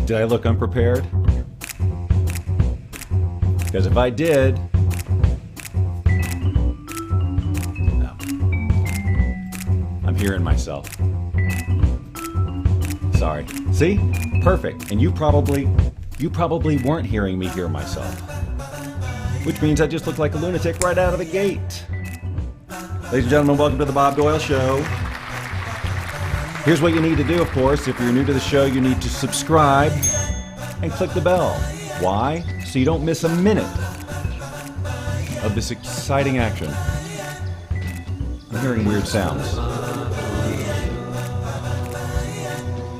Did I look unprepared? Because if I did, no. I'm hearing myself. Sorry. See? Perfect. And you probably weren't hearing me hear myself. Which means I just look like a lunatic right out of the gate. Ladies and gentlemen, welcome to the Bob Doyle Show. Here's what you need to do, of course. If you're new to the show, you need to subscribe and click the bell. Why? So you don't miss a minute of this exciting action. I'm hearing weird sounds.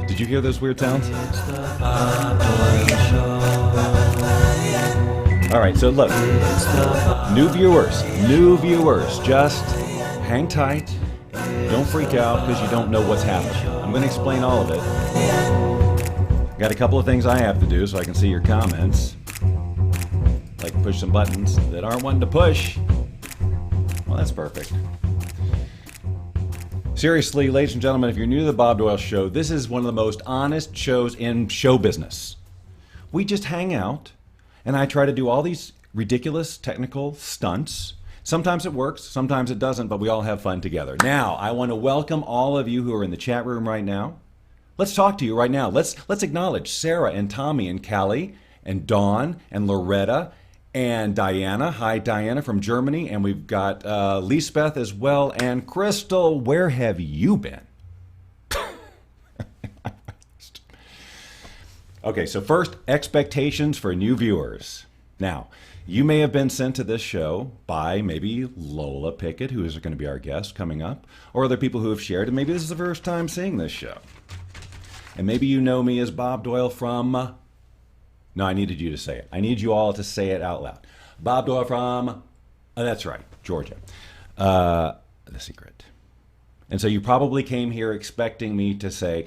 Did you hear those weird sounds? All right, so look, new viewers, just hang tight. Don't freak out because you don't know what's happening. I'm going to explain all of it. Got a couple of things I have to do so I can see your comments. Like push some buttons that aren't wanting to push. Well, that's perfect. Seriously, ladies and gentlemen, if you're new to the Bob Doyle Show, this is one of the most honest shows in show business. We just hang out, and I try to do all these ridiculous technical stunts. Sometimes it works, sometimes it doesn't, but we all have fun together. Now, I want to welcome all of you who are in the chat room right now. Let's talk to you right now. Let's acknowledge Sarah and Tommy and Callie and Dawn and Loretta and Diana. Hi, Diana from Germany. And we've got Lisbeth as well. And Crystal, where have you been? Okay, so first, expectations for new viewers. Now, you may have been sent to this show by maybe Lola Pickett, who is going to be our guest coming up, or other people who have shared, and maybe this is the first time seeing this show. And maybe you know me as Bob Doyle from... No, I needed you to say it. I need you all to say it out loud. Bob Doyle from... Oh, that's right, Georgia. The Secret. And so you probably came here expecting me to say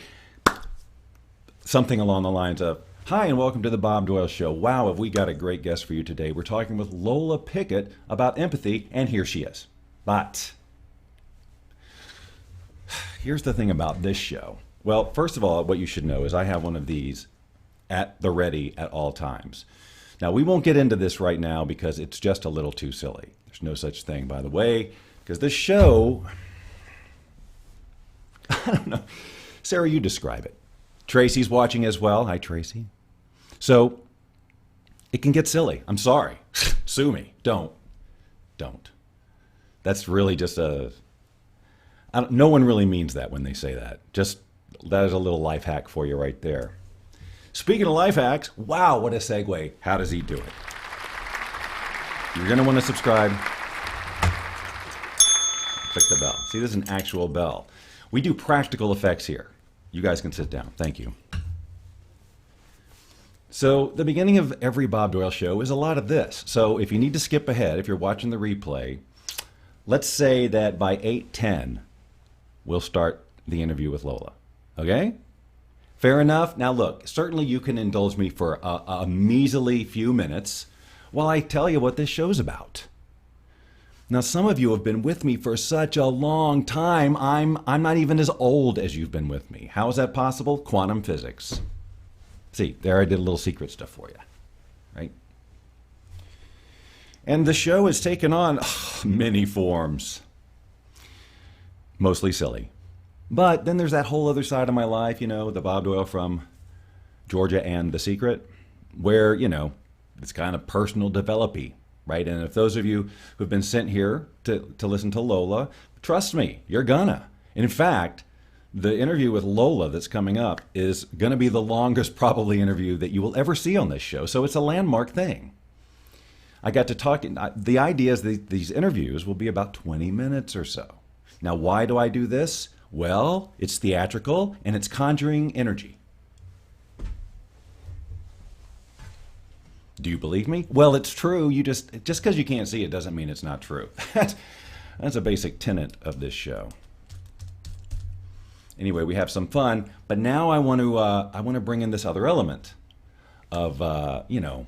something along the lines of, "Hi, and welcome to the Bob Doyle Show. Wow, have we got a great guest for you today. We're talking with Lola Pickett about empathy," and here she is. But here's the thing about this show. Well, first of all, what you should know is I have one of these at the ready at all times. Now, we won't get into this right now because it's just a little too silly. There's no such thing, by the way, because this show, I don't know. Sarah, you describe it. Tracy's watching as well. Hi, Tracy. So it can get silly. I'm sorry. Sue me. Don't. That's really just no one really means that when they say that. Just, that is a little life hack for you right there. Speaking of life hacks, wow, what a segue. How does he do it? You're going to want to subscribe. Click the bell. See, this is an actual bell. We do practical effects here. You guys can sit down. Thank you. So the beginning of every Bob Doyle show is a lot of this. So if you need to skip ahead, if you're watching the replay, let's say that by 8:10, we'll start the interview with Lola. Okay? Fair enough? Now look, certainly you can indulge me for a measly few minutes while I tell you what this show's about. Now, some of you have been with me for such a long time, I'm not even as old as you've been with me. How is that possible? Quantum physics. See, there I did a little secret stuff for you, right? And the show has taken on many forms. Mostly silly. But then there's that whole other side of my life, you know, the Bob Doyle from Georgia and The Secret, where, you know, it's kind of personal developy. Right? And if those of you who've been sent here to listen to Lola, trust me, you're gonna. And in fact, the interview with Lola that's coming up is going to be the longest probably interview that you will ever see on this show. So it's a landmark thing. I got to talk. The idea is that these interviews will be about 20 minutes or so. Now, why do I do this? Well, it's theatrical and it's conjuring energy. Do you believe me? Well, it's true. You just because you can't see it doesn't mean it's not true. That's a basic tenet of this show. Anyway, we have some fun, but now I want to bring in this other element of you know,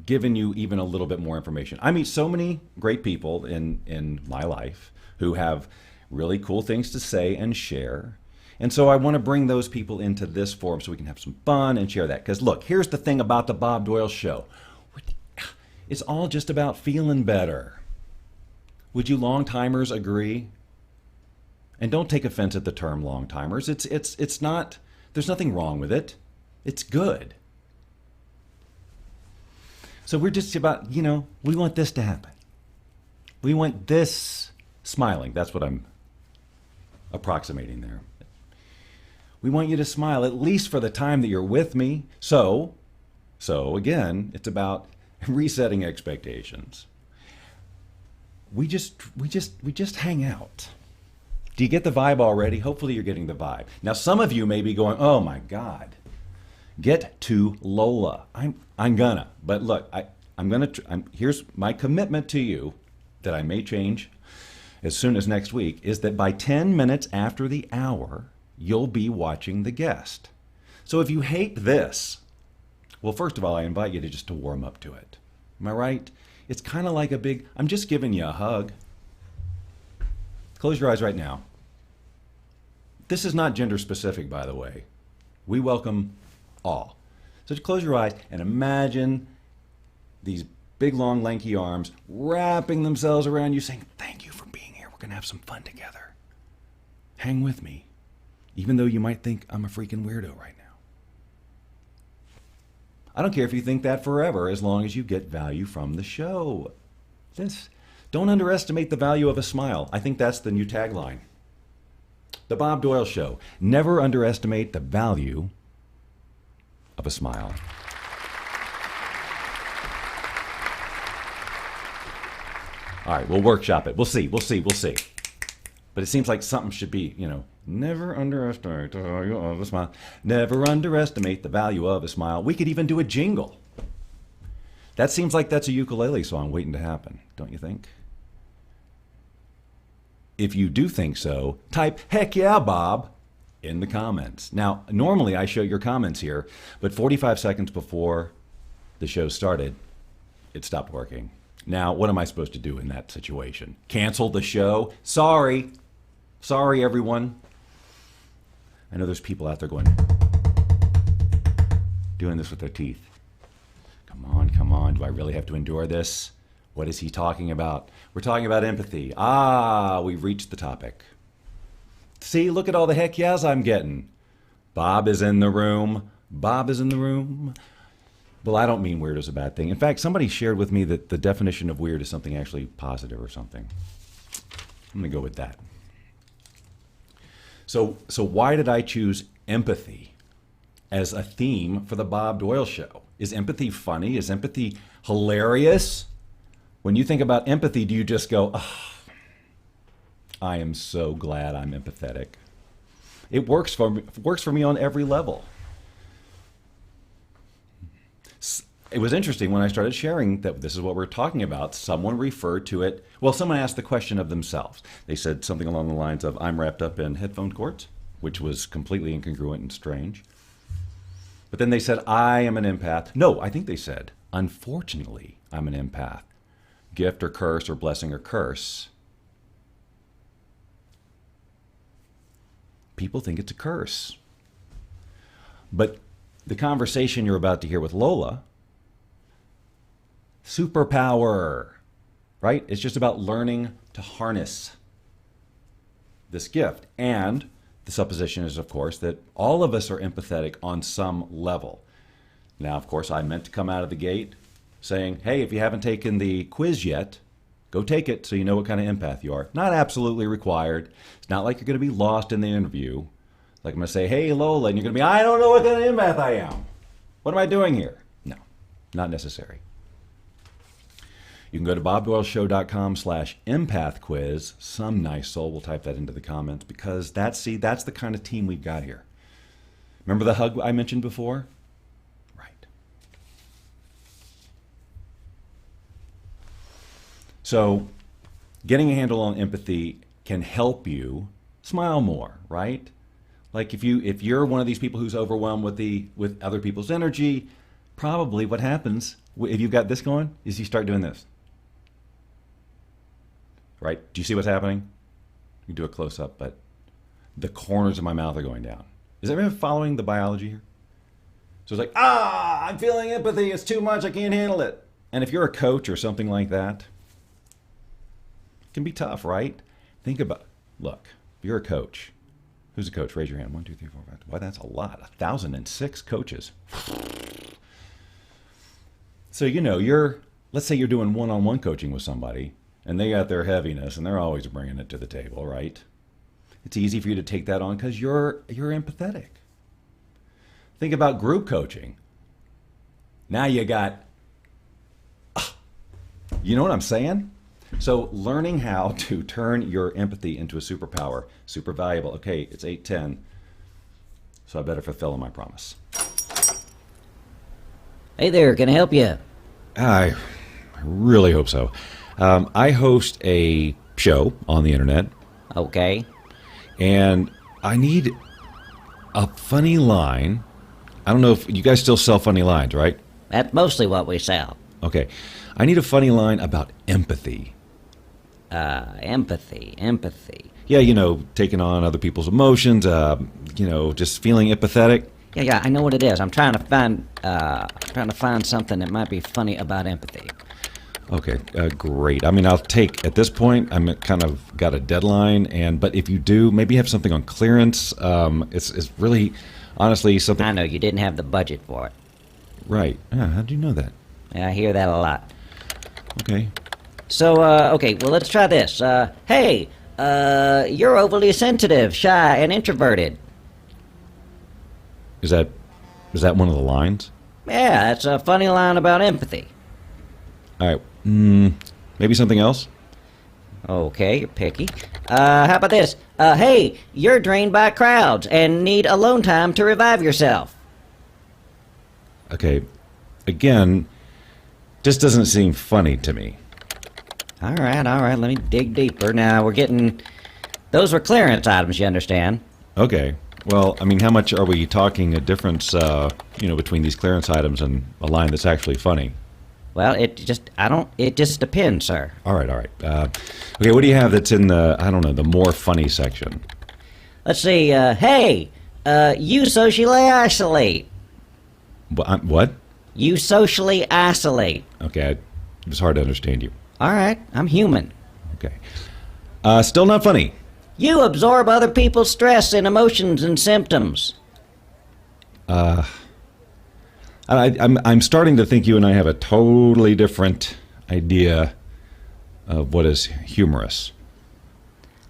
giving you even a little bit more information. I meet so many great people in my life who have really cool things to say and share. And so I want to bring those people into this forum so we can have some fun and share that. Because look, here's the thing about the Bob Doyle Show. It's all just about feeling better. Would you long-timers agree? And don't take offense at the term long-timers. It's not, there's nothing wrong with it. It's good. So we're just about, we want this to happen. We want this smiling. That's what I'm approximating there. We want you to smile at least for the time that you're with me. So again, it's about resetting expectations. We just hang out. Do you get the vibe already? Hopefully you're getting the vibe. Now some of you may be going, "Oh my God, get to Lola." I'm gonna. But look, here's my commitment to you that I may change as soon as next week, is that by 10 minutes after the hour, you'll be watching the guest. So if you hate this, well, first of all, I invite you to warm up to it. Am I right? It's kind of like I'm just giving you a hug. Close your eyes right now. This is not gender specific, by the way. We welcome all. So just close your eyes and imagine these big, long, lanky arms wrapping themselves around you saying, "Thank you for being here. We're going to have some fun together. Hang with me." Even though you might think I'm a freaking weirdo right now. I don't care if you think that forever, as long as you get value from the show. Don't underestimate the value of a smile. I think that's the new tagline. The Bob Doyle Show. Never underestimate the value of a smile. All right, we'll workshop it. We'll see. But it seems like something should be, never underestimate the value of a smile. Never underestimate the value of a smile. We could even do a jingle. That seems like that's a ukulele song waiting to happen, don't you think? If you do think so, type "Heck yeah, Bob" in the comments. Now, normally I show your comments here, but 45 seconds before the show started, it stopped working. Now, what am I supposed to do in that situation? Cancel the show? Sorry, everyone. I know there's people out there doing this with their teeth. Come on. Do I really have to endure this? What is he talking about? We're talking about empathy. We've reached the topic. See, look at all the heck yeahs I'm getting. Bob is in the room. Well, I don't mean weird is a bad thing. In fact, somebody shared with me that the definition of weird is something actually positive or something. I'm going to go with that. So why did I choose empathy as a theme for the Bob Doyle Show? Is empathy funny? Is empathy hilarious? When you think about empathy, do you just go, "Oh, I am so glad I'm empathetic"? It works for me on every level. It was interesting when I started sharing that this is what we're talking about. Someone referred to it. Well, someone asked the question of themselves. They said something along the lines of, "I'm wrapped up in headphone cords," which was completely incongruent and strange. But then they said, "I am an empath." No, I think they said, "Unfortunately, I'm an empath." Gift or curse, or blessing or curse. People think it's a curse. But the conversation you're about to hear with Lola, superpower, right? It's just about learning to harness this gift. And the supposition is, of course, that all of us are empathetic on some level. Now, of course, I meant to come out of the gate saying, "Hey, if you haven't taken the quiz yet, go take it so you know what kind of empath you are." Not absolutely required. It's not like you're going to be lost in the interview. Like I'm going to say, "Hey, Lola," and you're going to be, "I don't know what kind of empath I am. What am I doing here?" No, not necessary. You can go to bobdoyleshow.com/empath quiz. Some nice soul will type that into the comments, because that's the kind of team we've got here. Remember the hug I mentioned before? Right. So getting a handle on empathy can help you smile more, right? Like if you're one of these people who's overwhelmed with other people's energy, probably what happens if you've got this going is you start doing this. Right? Do you see what's happening? You can do a close-up, but the corners of my mouth are going down. Is everyone following the biology here? So it's like, I'm feeling empathy. It's too much. I can't handle it. And if you're a coach or something like that, it can be tough, right? Think about, look, if you're a coach, who's a coach? Raise your hand. 1, 2, 3, 4, 5. Why, that's a lot. 1,006 coaches. So, let's say you're doing one-on-one coaching with somebody, and they got their heaviness, and they're always bringing it to the table, right? It's easy for you to take that on because you're empathetic. Think about group coaching. Now you got, you know what I'm saying? So learning how to turn your empathy into a superpower, super valuable. Okay, it's 8:10, so I better fulfill my promise. Hey there, can I help you? I really hope so. I host a show on the internet. Okay. And I need a funny line. I don't know if you guys still sell funny lines, right? That's mostly what we sell. Okay. I need a funny line about empathy. Empathy. Yeah, taking on other people's emotions, just feeling empathetic. Yeah, I know what it is. I'm trying to find something that might be funny about empathy. Okay, great. I mean, at this point, I'm kind of got a deadline, but if you do, maybe have something on clearance. It's really, honestly, something. I know, you didn't have the budget for it. Right. Yeah, how do you know that? Yeah, I hear that a lot. Okay. So, okay, well, let's try this. Hey, you're overly sensitive, shy, and introverted. Is that one of the lines? Yeah, that's a funny line about empathy. All right. Maybe something else? Okay, you're picky. How about this? Hey, you're drained by crowds and need alone time to revive yourself. Okay. Again, just doesn't seem funny to me. All right, let me dig deeper. Now, those were clearance items, you understand? Okay. Well, I mean, how much are we talking a difference, between these clearance items and a line that's actually funny? Well, it just depends, sir. All right. Okay, what do you have that's in the more funny section? Let's see, hey, you socially isolate. What? You socially isolate. Okay, it's hard to understand you. All right, I'm human. Okay. Still not funny. You absorb other people's stress and emotions and symptoms. I'm starting to think you and I have a totally different idea of what is humorous.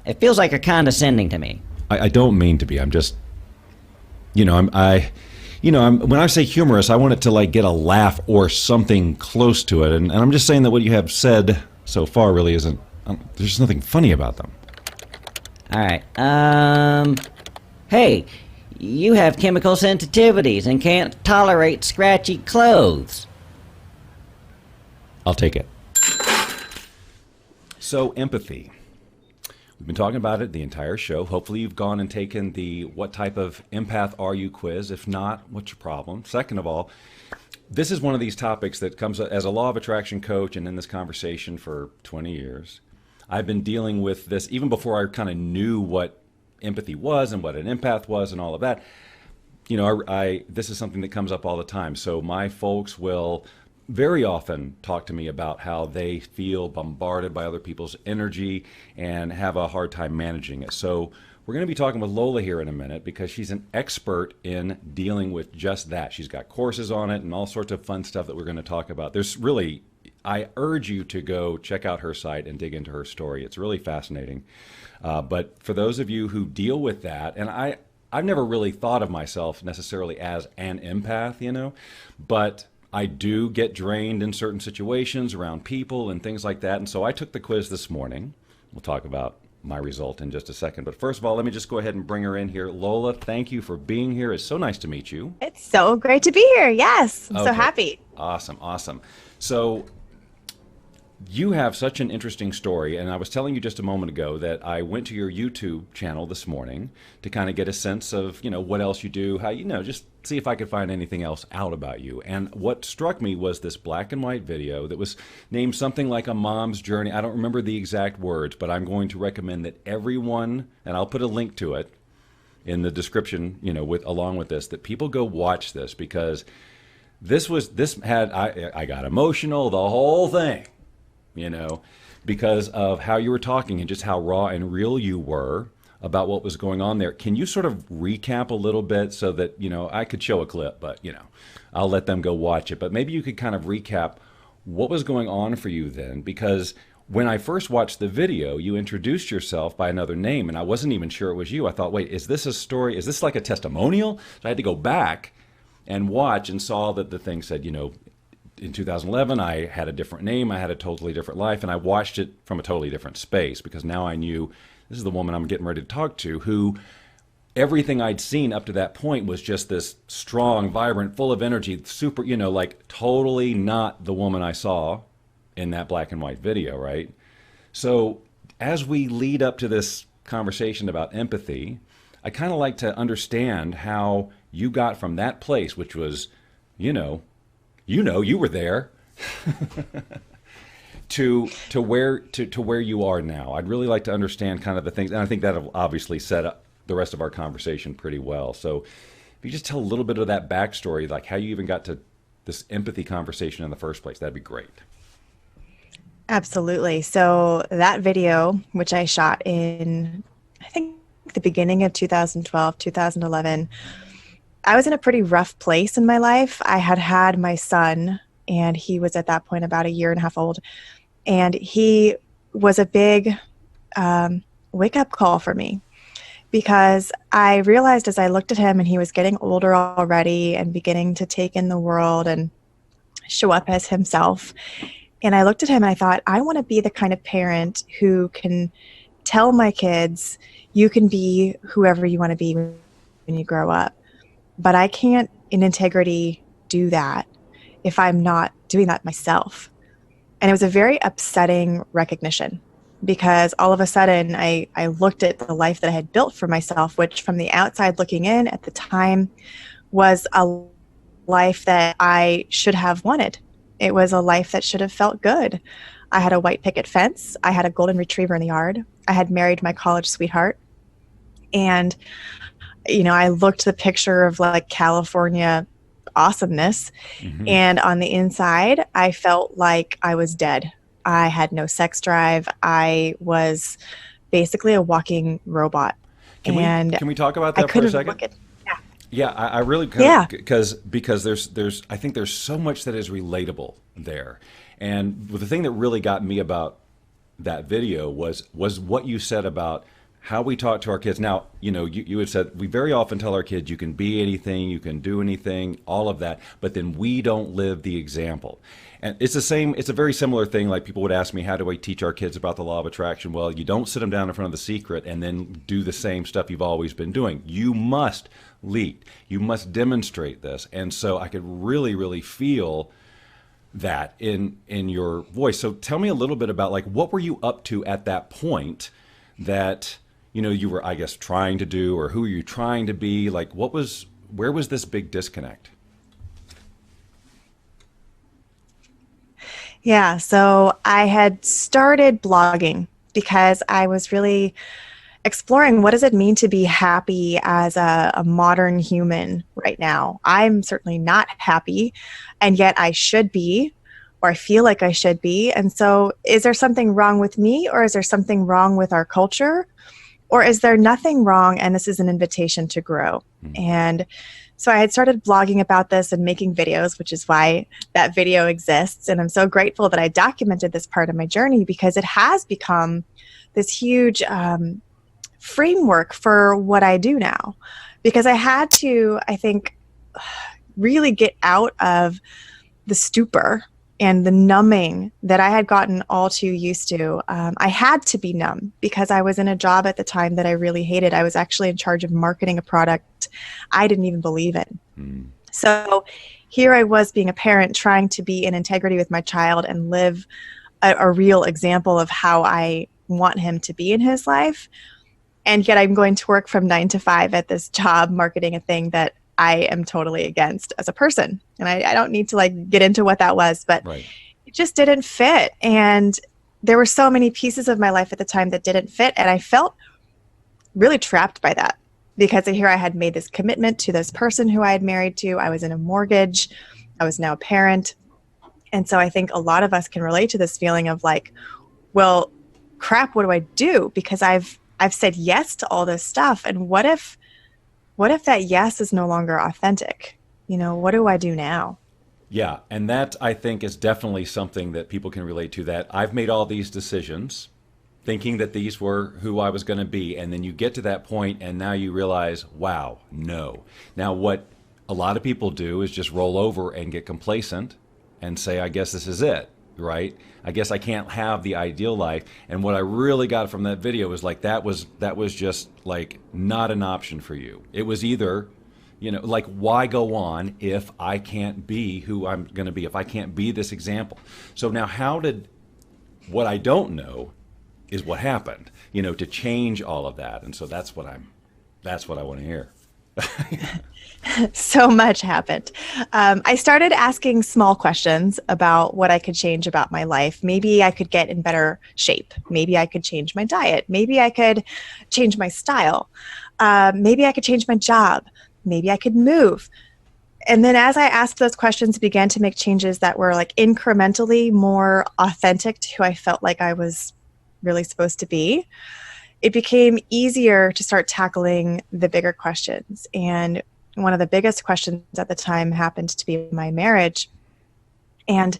It feels like you're condescending to me. I don't mean to be. I'm just, when I say humorous, I want it to get a laugh or something close to it. And I'm just saying that what you have said so far really isn't. There's just nothing funny about them. All right. Hey, you have chemical sensitivities and can't tolerate scratchy clothes. I'll take it. So, empathy. We've been talking about it the entire show. Hopefully you've gone and taken the what type of empath are you quiz. If not, what's your problem? Second of all, this is one of these topics that comes as a law of attraction coach and in this conversation for 20 years. I've been dealing with this even before I kind of knew what empathy was and what an empath was and all of that. This is something that comes up all the time. So my folks will very often talk to me about how they feel bombarded by other people's energy and have a hard time managing it. So we're going to be talking with Lola here in a minute because she's an expert in dealing with just that. She's got courses on it and all sorts of fun stuff that we're going to talk about. I urge you to go check out her site and dig into her story. It's really fascinating. But for those of you who deal with that, and I've never really thought of myself necessarily as an empath, but I do get drained in certain situations around people and things like that. And so I took the quiz this morning. We'll talk about my result in just a second. But first of all, let me just go ahead and bring her in here. Lola, thank you for being here. It's so nice to meet you. It's so great to be here. Yes, I'm so happy. Awesome. So you have such an interesting story, and I was telling you just a moment ago that I went to your YouTube channel this morning to kind of get a sense of, what else you do, how, just see if I could find anything else out about you. And what struck me was this black and white video that was named something like A Mom's Journey. I don't remember the exact words, but I'm going to recommend that everyone, and I'll put a link to it, in the description, with along with this, that people go watch this, because I got emotional, the whole thing, because of how you were talking and just how raw and real you were about what was going on there. Can you sort of recap a little bit so that, I could show a clip, but, I'll let them go watch it. But maybe you could kind of recap what was going on for you then, because when I first watched the video, you introduced yourself by another name, and I wasn't even sure it was you. I thought, wait, is this a story? Is this like a testimonial? So I had to go back and watch, and saw that the thing said, in 2011, I had a different name, I had a totally different life, and I watched it from a totally different space, because now I knew this is the woman I'm getting ready to talk to, who everything I'd seen up to that point was just this strong, vibrant, full of energy, super, like totally not the woman I saw in that black and white video, right? So as we lead up to this conversation about empathy, I kind of like to understand how you got from that place, which was, you were there, to where you are now. I'd really like to understand kind of the things, and I think that'll obviously set up the rest of our conversation pretty well. So if you just tell a little bit of that backstory, like how you even got to this empathy conversation in the first place, that'd be great. Absolutely. So that video, which I shot in, I think, the beginning of 2012, 2011, I was in a pretty rough place in my life. I had had my son, and he was at that point about 1.5 years old. And he was a big wake-up call for me, because I realized as I looked at him, and he was getting older already and beginning to take in the world and show up as himself. And I looked at him and I thought, I want to be the kind of parent who can tell my kids, you can be whoever you want to be when you grow up. But I can't in integrity do that if I'm not doing that myself. And it was a very upsetting recognition, because all of a sudden I looked at the life that I had built for myself, which from the outside looking in at the time was a life that I should have wanted. It was a life that should have felt good. I had a white picket fence. I had a golden retriever in the yard. I had married my college sweetheart. And, I looked the picture of like California awesomeness. Mm-hmm. And on the inside, I felt like I was dead. I had no sex drive. I was basically a walking robot. Can we talk about that for a second? Yeah, I really because I think there's so much that is relatable there. And the thing that really got me about that video was what you said about how we talk to our kids. Now, you had said we very often tell our kids you can be anything, you can do anything, all of that, but then we don't live the example. And it's a very similar thing. Like people would ask me, how do I teach our kids about the law of attraction? Well, you don't sit them down in front of the secret and then do the same stuff you've always been doing. You must lead. You must demonstrate this. And so I could really, really feel that in your voice. So tell me a little bit about like, what were you up to at that point that, you were, I guess, trying to do, or who are you trying to be? Like, where was this big disconnect? Yeah, so I had started blogging because I was really exploring what does it mean to be happy as a modern human right now. I'm certainly not happy, and yet I should be, or I feel like I should be. And so is there something wrong with me, or is there something wrong with our culture? Or is there nothing wrong and this is an invitation to grow? And so I had started blogging about this and making videos, which is why that video exists. And I'm so grateful that I documented this part of my journey, because it has become this huge framework for what I do now. Because I had to, I think, really get out of the stupor and the numbing that I had gotten all too used to. I had to be numb because I was in a job at the time that I really hated. I was actually in charge of marketing a product I didn't even believe in. So here I was being a parent, trying to be in integrity with my child and live a real example of how I want him to be in his life. And yet I'm going to work from 9 to 5 at this job marketing a thing that I am totally against as a person. And I don't need to like get into what that was, but right. It just didn't fit. And there were so many pieces of my life at the time that didn't fit. And I felt really trapped by that. because here I had made this commitment to this person who I had married to. I was in a mortgage. I was now a parent. And so I think a lot of us can relate to this feeling of like, well, crap, what do I do? Because I've said yes to all this stuff. And what if that yes is no longer authentic? You know, what do I do now? Yeah, and that I think is definitely something that people can relate to, that I've made all these decisions thinking that these were who I was going to be, and then you get to that point and now you realize, wow, no. Now what a lot of people do is just roll over and get complacent and say, I guess this is it, right? I guess I can't have the ideal life. And what I really got from that video was like that was just like not an option for you. It was either, you know, like, why go on if I can't be who I'm going to be, if I can't be this example? So now what I don't know is what happened, you know, to change all of that. And so that's what I want to hear. So much happened. I started asking small questions about what I could change about my life. Maybe I could get in better shape. Maybe I could change my diet. Maybe I could change my style. Maybe I could change my job. Maybe I could move. And then as I asked those questions, began to make changes that were like incrementally more authentic to who I felt like I was really supposed to be, it became easier to start tackling the bigger questions. And one of the biggest questions at the time happened to be my marriage. And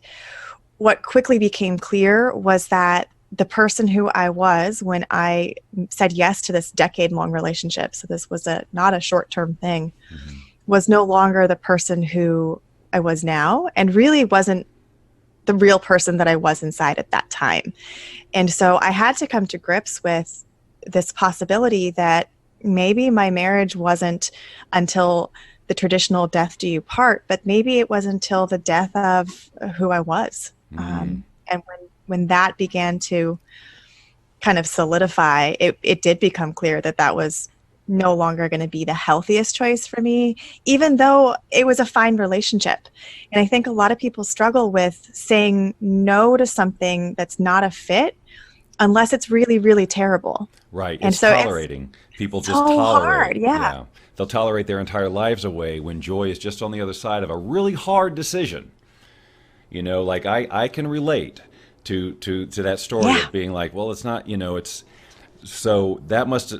what quickly became clear was that the person who I was when I said yes to this decade-long relationship, so this was not a short-term thing, was no longer the person who I was now, and really wasn't the real person that I was inside at that time. And so I had to come to grips with this possibility that maybe my marriage wasn't until the traditional death do you part, but maybe it was until the death of who I was. And when that began to kind of solidify, it did become clear that that was no longer going to be the healthiest choice for me, even though it was a fine relationship. And I think a lot of people struggle with saying no to something that's not a fit unless it's really, really terrible. Right. And It's so tolerating. People just so tolerate. hard, yeah. They'll tolerate their entire lives away when joy is just on the other side of a really hard decision. You know, like I can relate to that story of being like, well, it's not, you know, it's so that must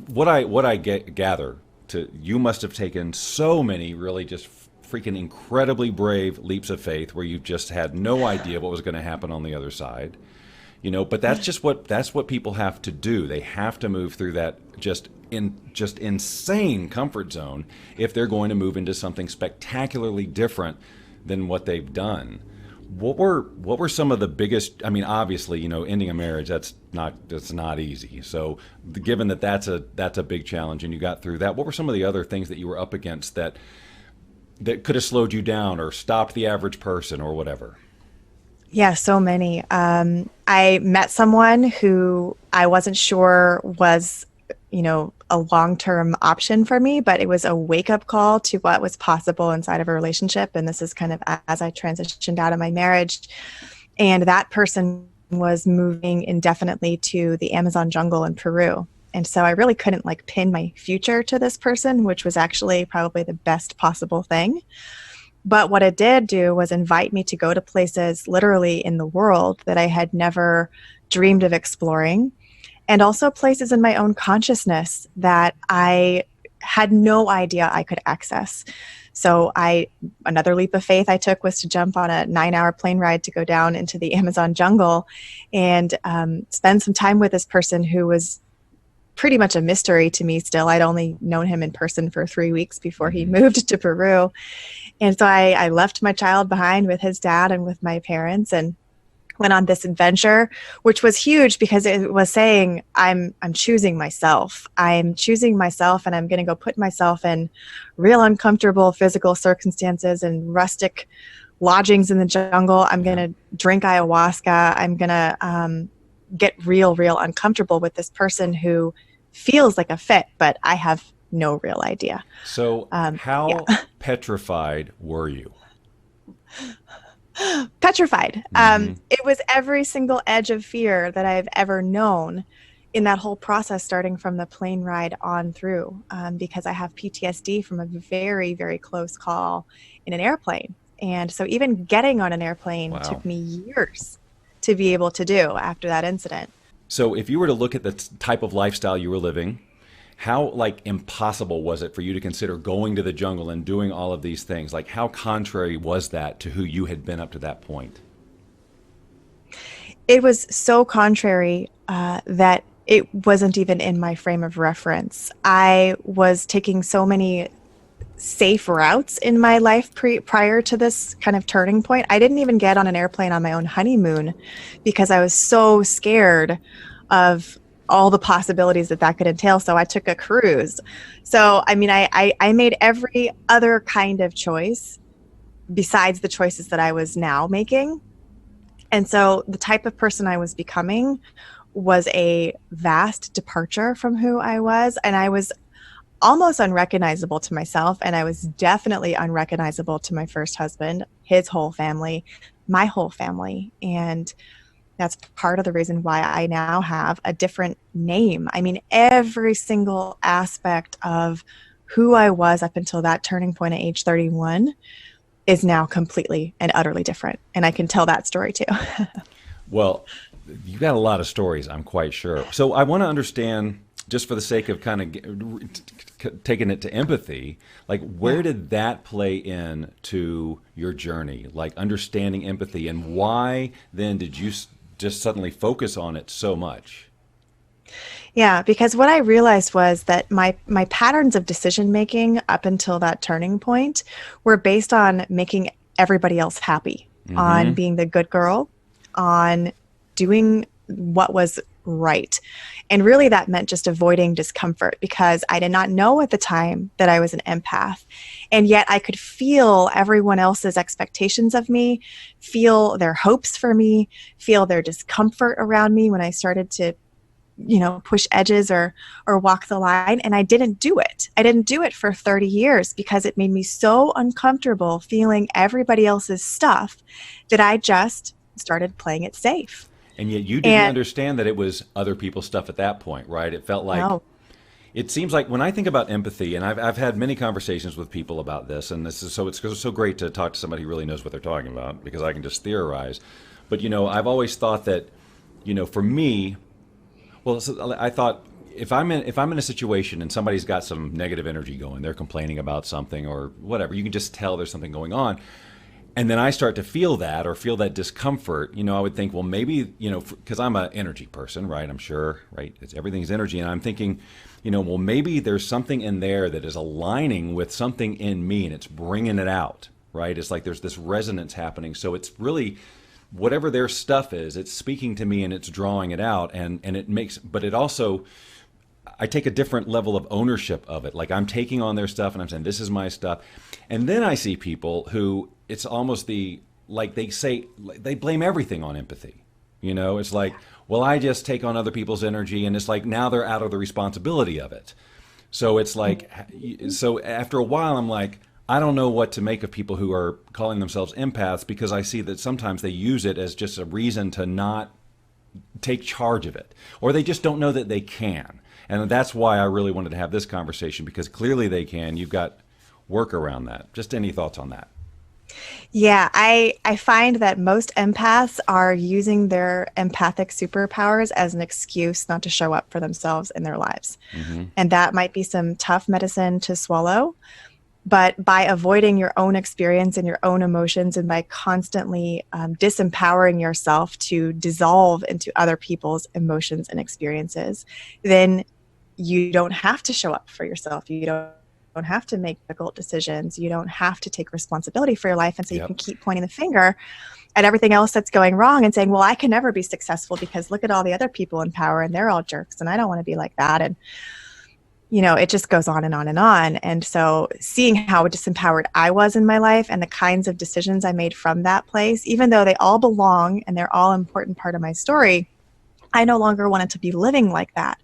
what I gather to you must have taken so many really just freaking incredibly brave leaps of faith where you just had no idea what was going to happen on the other side. You know, but that's what people have to do. They have to move through that just insane comfort zone if they're going to move into something spectacularly different than what they've done. What were some of the biggest? I mean, obviously, you know, ending a marriage that's not easy. So, given that that's a big challenge, and you got through that, what were some of the other things that you were up against that could have slowed you down or stopped the average person or whatever? Yeah, so many. I met someone who I wasn't sure was, you know, a long-term option for me, but it was a wake-up call to what was possible inside of a relationship. And this is kind of as I transitioned out of my marriage. And that person was moving indefinitely to the Amazon jungle in Peru. And so I really couldn't like pin my future to this person, which was actually probably the best possible thing. But what it did do was invite me to go to places literally in the world that I had never dreamed of exploring, and also places in my own consciousness that I had no idea I could access. So another leap of faith I took was to jump on a 9-hour plane ride to go down into the Amazon jungle and spend some time with this person who was pretty much a mystery to me still. I'd only known him in person for 3 weeks before he moved to Peru. And so I left my child behind with his dad and with my parents and went on this adventure, which was huge because it was saying, I'm choosing myself. I'm choosing myself, and I'm going to go put myself in real uncomfortable physical circumstances and rustic lodgings in the jungle. I'm going to drink ayahuasca. I'm going to get real uncomfortable with this person who feels like a fit, but I have no real idea. So how petrified were you? Petrified. It was every single edge of fear that I've ever known in that whole process, starting from the plane ride on through, because I have PTSD from a very, very close call in an airplane. And so even getting on an airplane Wow. took me years to be able to do after that incident. So if you were to look at the type of lifestyle you were living, how like impossible was it for you to consider going to the jungle and doing all of these things? Like how contrary was that to who you had been up to that point? It was so contrary that it wasn't even in my frame of reference. I was taking so many safe routes in my life prior to this kind of turning point. I didn't even get on an airplane on my own honeymoon because I was so scared of all the possibilities that that could entail. So I took a cruise. So, I mean, I made every other kind of choice besides the choices that I was now making. And so the type of person I was becoming was a vast departure from who I was. And I was almost unrecognizable to myself. And I was definitely unrecognizable to my first husband, his whole family, my whole family. And that's part of the reason why I now have a different name. I mean, every single aspect of who I was up until that turning point at age 31 is now completely and utterly different. And I can tell that story too. Well, you've got a lot of stories, I'm quite sure. So I want to understand, just for the sake of kind of taking it to empathy, like where did that play in to your journey? Like understanding empathy, and why then did you just suddenly focus on it so much? Yeah, because what I realized was that my patterns of decision making up until that turning point were based on making everybody else happy, on being the good girl, on doing what was right. And really that meant just avoiding discomfort, because I did not know at the time that I was an empath. And yet I could feel everyone else's expectations of me, feel their hopes for me, feel their discomfort around me when I started to push edges or walk the line. And I didn't do it. I didn't do it for 30 years because it made me so uncomfortable feeling everybody else's stuff that I just started playing it safe. And yet you didn't And understand that it was other people's stuff at that point, right? It felt like, no, it seems like when I think about empathy, and I've had many conversations with people about this, and this is so it's so great to talk to somebody who really knows what they're talking about, because I can just theorize. But I've always thought that, for me, well, so I thought if I'm in a situation and somebody's got some negative energy going, they're complaining about something or whatever, you can just tell there's something going on. And then I start to feel that or feel that discomfort, I would think, well, maybe, because I'm an energy person, right? I'm sure, right? Everything's energy. And I'm thinking, well, maybe there's something in there that is aligning with something in me and it's bringing it out, right? It's like there's this resonance happening. So it's really whatever their stuff is, it's speaking to me and it's drawing it out. And it makes, but it also, I take a different level of ownership of it. Like I'm taking on their stuff and I'm saying, this is my stuff. And then I see people who it's almost like they say, they blame everything on empathy. It's like, well, I just take on other people's energy, and it's like now they're out of the responsibility of it. So it's like, so after a while, I'm like, I don't know what to make of people who are calling themselves empaths, because I see that sometimes they use it as just a reason to not take charge of it, or they just don't know that they can. And that's why I really wanted to have this conversation, because clearly they can. You've got work around that. Just any thoughts on that? Yeah, I find that most empaths are using their empathic superpowers as an excuse not to show up for themselves in their lives. And that might be some tough medicine to swallow. But by avoiding your own experience and your own emotions, and by constantly disempowering yourself to dissolve into other people's emotions and experiences, then you don't have to show up for yourself. You don't have to make difficult decisions. You don't have to take responsibility for your life. And so you can keep pointing the finger at everything else that's going wrong and saying, well, I can never be successful because look at all the other people in power and they're all jerks and I don't want to be like that. And it just goes on and on and on. And so seeing how disempowered I was in my life and the kinds of decisions I made from that place, even though they all belong and they're all an important part of my story, I no longer wanted to be living like that.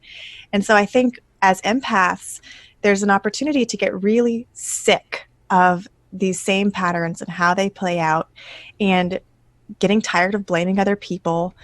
And so I think as empaths, there's an opportunity to get really sick of these same patterns and how they play out, and getting tired of blaming other people,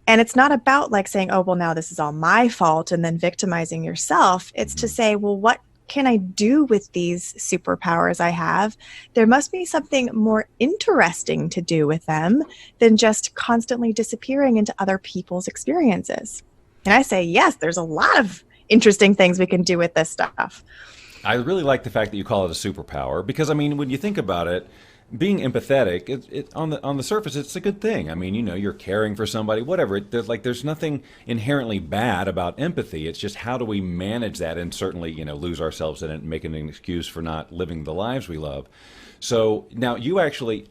And it's not about like saying, oh, well, now this is all my fault and then victimizing yourself. It's to say, well, what can I do with these superpowers I have? There must be something more interesting to do with them than just constantly disappearing into other people's experiences. And I say, yes, there's a lot of interesting things we can do with this stuff. I really like the fact that you call it a superpower because, I mean, when you think about it, being empathetic, on the surface, it's a good thing. I mean, you know, you're caring for somebody, whatever. There's nothing inherently bad about empathy. It's just how do we manage that and certainly, you know, lose ourselves in it and make it an excuse for not living the lives we love. So now you actually,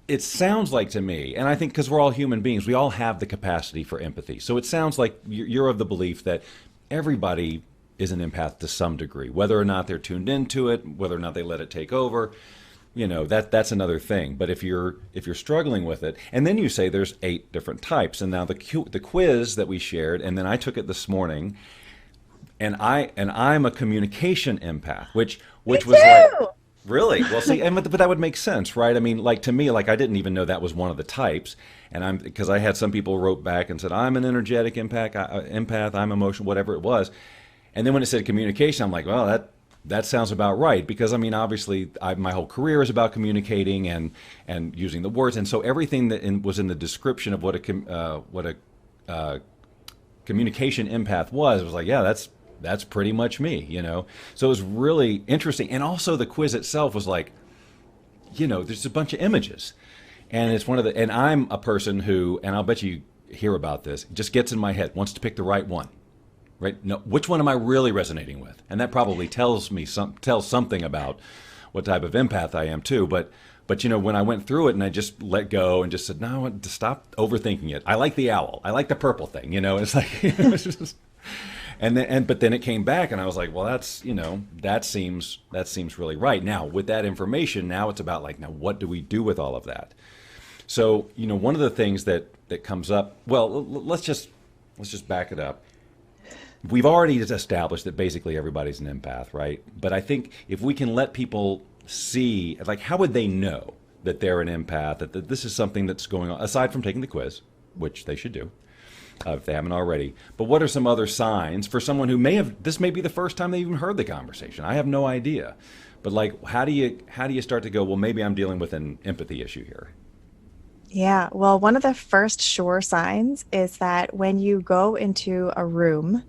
it sounds like to me, and I think because we're all human beings, we all have the capacity for empathy. So it sounds like you're of the belief that everybody is an empath to some degree, whether or not they're tuned into it, whether or not they let it take over. You know, that's another thing. But if you're struggling with it, and then you say there's 8 different types, and now the quiz that we shared, and then I took it this morning, and I'm a communication empath, which was like, really? Well, see, but that would make sense, right? I mean, like to me, like I didn't even know that was one of the types, and because I had some people wrote back and said I'm an energetic empath, I'm emotional, whatever it was, and then when it said communication, I'm like, well, that sounds about right because I mean, obviously, my whole career is about communicating and using the words, and so everything that was in the description of what a communication empath was like, yeah, that's pretty much me, you know. So it was really interesting, and also the quiz itself was like, you know, there's a bunch of images, and it's and I'm a person who, and I'll bet you hear about this, just gets in my head, wants to pick the right one. Right? No, which one am I really resonating with? And that probably tells something about what type of empath I am too. But you know, when I went through it and I just let go and just said, no, I want to stop overthinking it. I like the owl. I like the purple thing. You know, it's like, it's just, but then it came back and I was like, well, that's, you know, that seems really right. Now with that information, now it's about like, now what do we do with all of that? So, you know, one of the things that comes up, well, let's just back it up. We've already established that basically everybody's an empath, right? But I think if we can let people see, like, how would they know that they're an empath, that this is something that's going on, aside from taking the quiz, which they should do if they haven't already. But what are some other signs for someone who this may be the first time they even heard the conversation? I have no idea. But like, how do you start to go, well, maybe I'm dealing with an empathy issue here? Yeah, well, one of the first sure signs is that when you go into a room,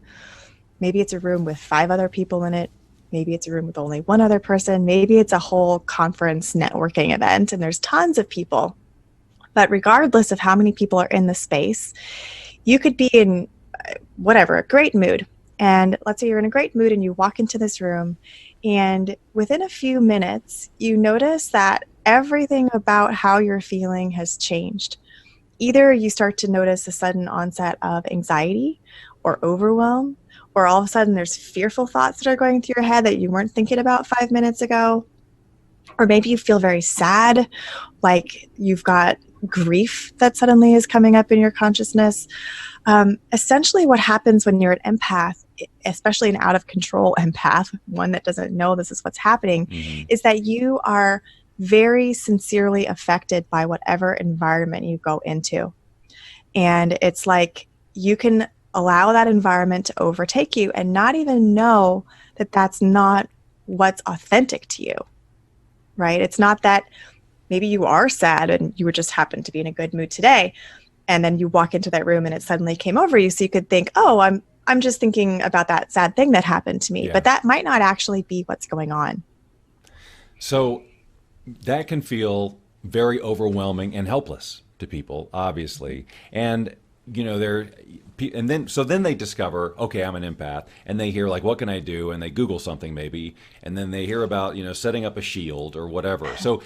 maybe it's a room with 5 other people in it, maybe it's a room with only 1 other person, maybe it's a whole conference networking event and there's tons of people. But regardless of how many people are in the space, you could be in a great mood. And let's say you're in a great mood and you walk into this room and within a few minutes, you notice that everything about how you're feeling has changed. Either you start to notice a sudden onset of anxiety or overwhelm, or all of a sudden there's fearful thoughts that are going through your head that you weren't thinking about 5 minutes ago. Or maybe you feel very sad, like you've got grief that suddenly is coming up in your consciousness. Essentially what happens when you're an empath, especially an out of control empath, one that doesn't know this is what's happening, is that you are very sincerely affected by whatever environment you go into. And it's like you can allow that environment to overtake you and not even know that that's not what's authentic to you, right? It's not that maybe you are sad and you just happen to be in a good mood today, and then you walk into that room and it suddenly came over you, so you could think, oh, I'm just thinking about that sad thing that happened to me. Yeah. But that might not actually be what's going on. So that can feel very overwhelming and helpless to people, obviously. And, you know, then they discover, okay, I'm an empath, and they hear like, what can I do? And they Google something maybe, and then they hear about, you know, setting up a shield or whatever. So,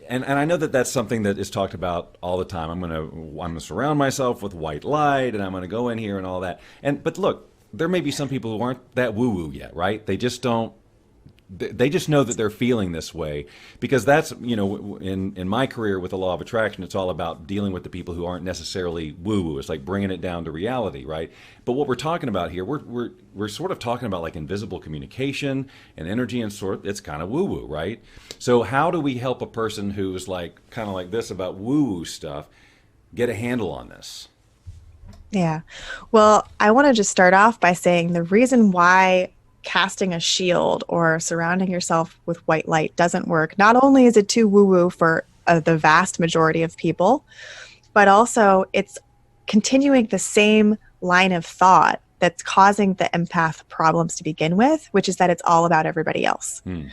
and I know that that's something that is talked about all the time. I'm gonna surround myself with white light, and I'm gonna go in here and all that. But look, there may be some people who aren't that woo-woo yet, right? They just know that they're feeling this way, because that's, you know, in my career with the law of attraction, it's all about dealing with the people who aren't necessarily woo-woo. It's like bringing it down to reality, right? But what we're talking about here, we're sort of talking about like invisible communication and energy, and it's kind of woo-woo, right? So how do we help a person who's like kind of like this about woo-woo stuff get a handle on this? Yeah. Well, I want to just start off by saying the reason why casting a shield or surrounding yourself with white light doesn't work, not only is it too woo woo for the vast majority of people, but also it's continuing the same line of thought that's causing the empath problems to begin with, which is that it's all about everybody else. Hmm.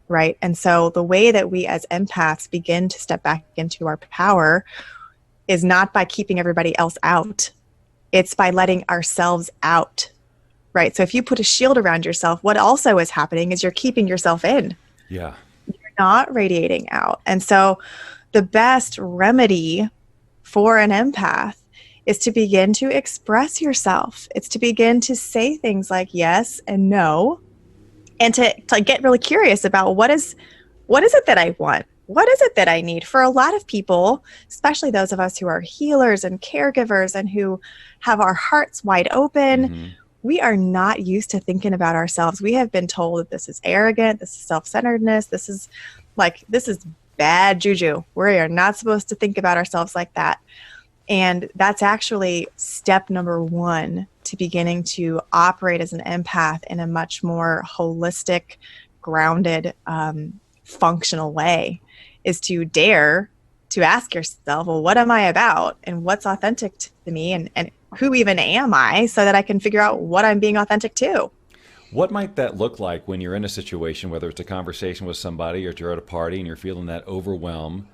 Right. And so the way that we as empaths begin to step back into our power is not by keeping everybody else out, it's by letting ourselves out. Right. So if you put a shield around yourself, what also is happening is you're keeping yourself in, Yeah. not radiating out. And so the best remedy for an empath is to begin to express yourself. It's to begin to say things like yes and no, and to get really curious about what is it that I want? What is it that I need? For a lot of people, especially those of us who are healers and caregivers and who have our hearts wide open, Mm-hmm. we are not used to thinking about ourselves. We have been told that this is arrogant, this is self-centeredness, this is bad juju. We are not supposed to think about ourselves like that. And that's actually step number one to beginning to operate as an empath in a much more holistic, grounded, functional way, is to dare to ask yourself, well, what am I about? And what's authentic to me? And who even am I, so that I can figure out what I'm being authentic to? What might that look like when you're in a situation, whether it's a conversation with somebody or you're at a party and you're feeling that overwhelm?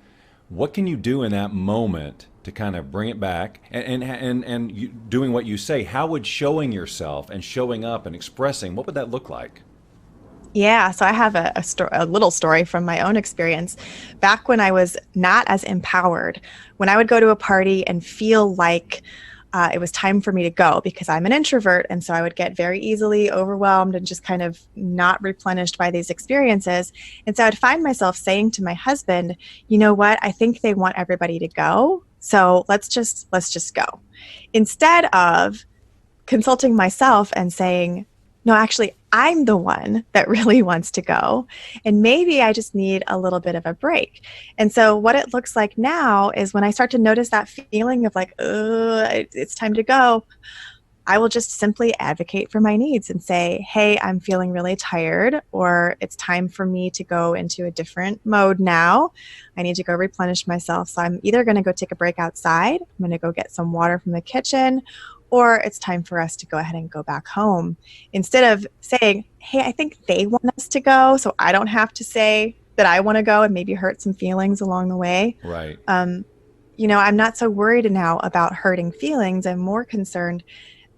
What can you do in that moment to kind of bring it back and you, doing what you say? How would showing yourself and showing up and expressing, what would that look like? Yeah, so I have a little story from my own experience. Back when I was not as empowered, when I would go to a party and feel like it was time for me to go, because I'm an introvert, and so I would get very easily overwhelmed and just kind of not replenished by these experiences. And so I'd find myself saying to my husband, you know what, I think they want everybody to go, so let's just go. Instead of consulting myself and saying, no, actually, I'm the one that really wants to go. And maybe I just need a little bit of a break. And so what it looks like now is when I start to notice that feeling of like, it's time to go, I will just simply advocate for my needs and say, hey, I'm feeling really tired, or it's time for me to go into a different mode now. I need to go replenish myself. So I'm either going to go take a break outside, I'm going to go get some water from the kitchen, or it's time for us to go ahead and go back home. Instead of saying, hey, I think they want us to go, so I don't have to say that I want to go and maybe hurt some feelings along the way. Right. I'm not so worried now about hurting feelings. I'm more concerned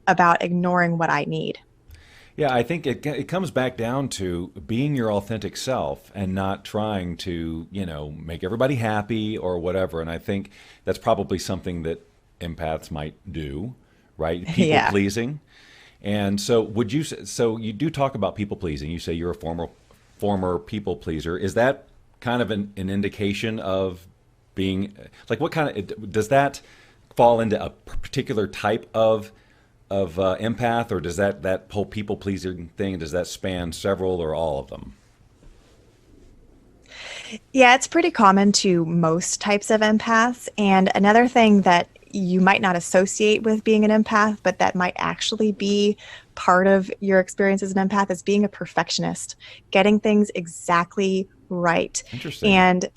about ignoring what I need. Yeah, I think it comes back down to being your authentic self and not trying to, make everybody happy or whatever. And I think that's probably something that empaths might do, right? People Yeah. pleasing. And so so you do talk about people pleasing. You say you're a former people pleaser. Is that kind of an indication of being, like, what kind of, does that fall into a particular type of empath, or does that whole people pleasing thing, does that span several or all of them? Yeah, it's pretty common to most types of empaths. And another thing that you might not associate with being an empath, but that might actually be part of your experience as an empath, is being a perfectionist, getting things exactly right. Interesting. And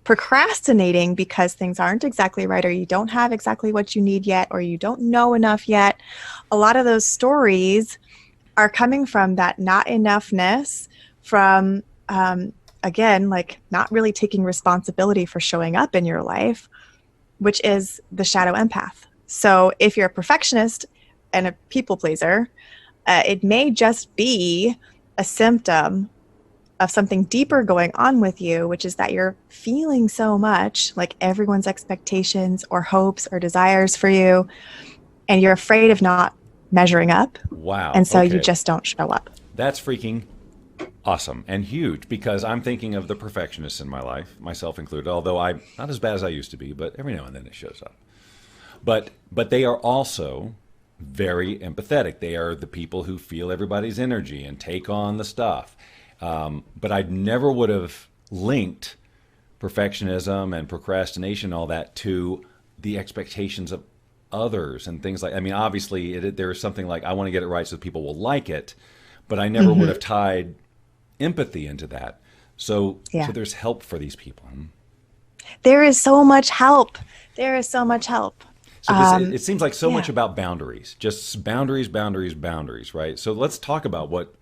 procrastinating because things aren't exactly right, or you don't have exactly what you need yet, or you don't know enough yet. A lot of those stories are coming from that not enoughness, from, again, like not really taking responsibility for showing up in your life, which is the shadow empath. So if you're a perfectionist and a people pleaser, it may just be a symptom of something deeper going on with you, which is that you're feeling so much like everyone's expectations or hopes or desires for you, and you're afraid of not measuring up. Wow. And so you Okay. just don't show up. That's freaking awesome and huge, because I'm thinking of the perfectionists in my life, myself included, although I'm not as bad as I used to be, but every now and then it shows up. But they are also very empathetic. They are the people who feel everybody's energy and take on the stuff. But I never would have linked perfectionism and procrastination, all that, to the expectations of others and things like, I mean, obviously there is something like, I want to get it right so people will like it, but I never would have tied empathy into that. So, Yeah. so there's help for these people. There is so much help. There is so much help. So it seems like so Yeah. much about boundaries, just boundaries, boundaries, boundaries, right? So let's talk about what,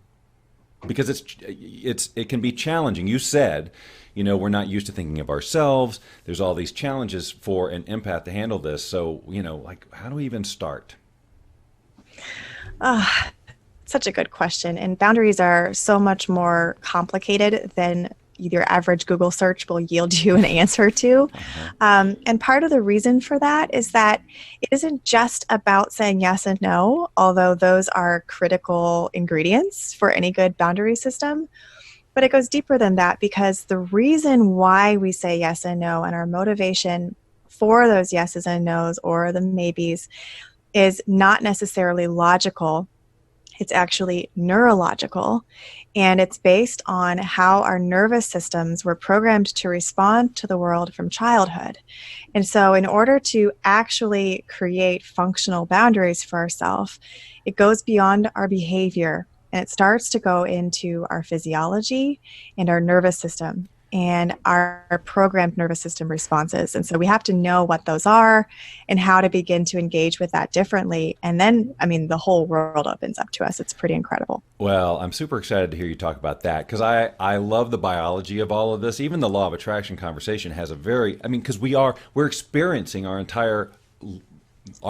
because it can be challenging. You said, we're not used to thinking of ourselves. There's all these challenges for an empath to handle this. So, like, how do we even start? Such a good question. And boundaries are so much more complicated than your average Google search will yield you an answer to. And part of the reason for that is that it isn't just about saying yes and no, although those are critical ingredients for any good boundary system. But it goes deeper than that, because the reason why we say yes and no and our motivation for those yeses and nos or the maybes is not necessarily logical. It's actually neurological, and it's based on how our nervous systems were programmed to respond to the world from childhood. And so in order to actually create functional boundaries for ourselves, it goes beyond our behavior, and it starts to go into our physiology and our nervous system and our programmed nervous system responses. And so we have to know what those are and how to begin to engage with that differently. And then, I mean, the whole world opens up to us. It's pretty incredible. Well, I'm super excited to hear you talk about that, because I love the biology of all of this. Even the law of attraction conversation has a very, I mean, because we're experiencing our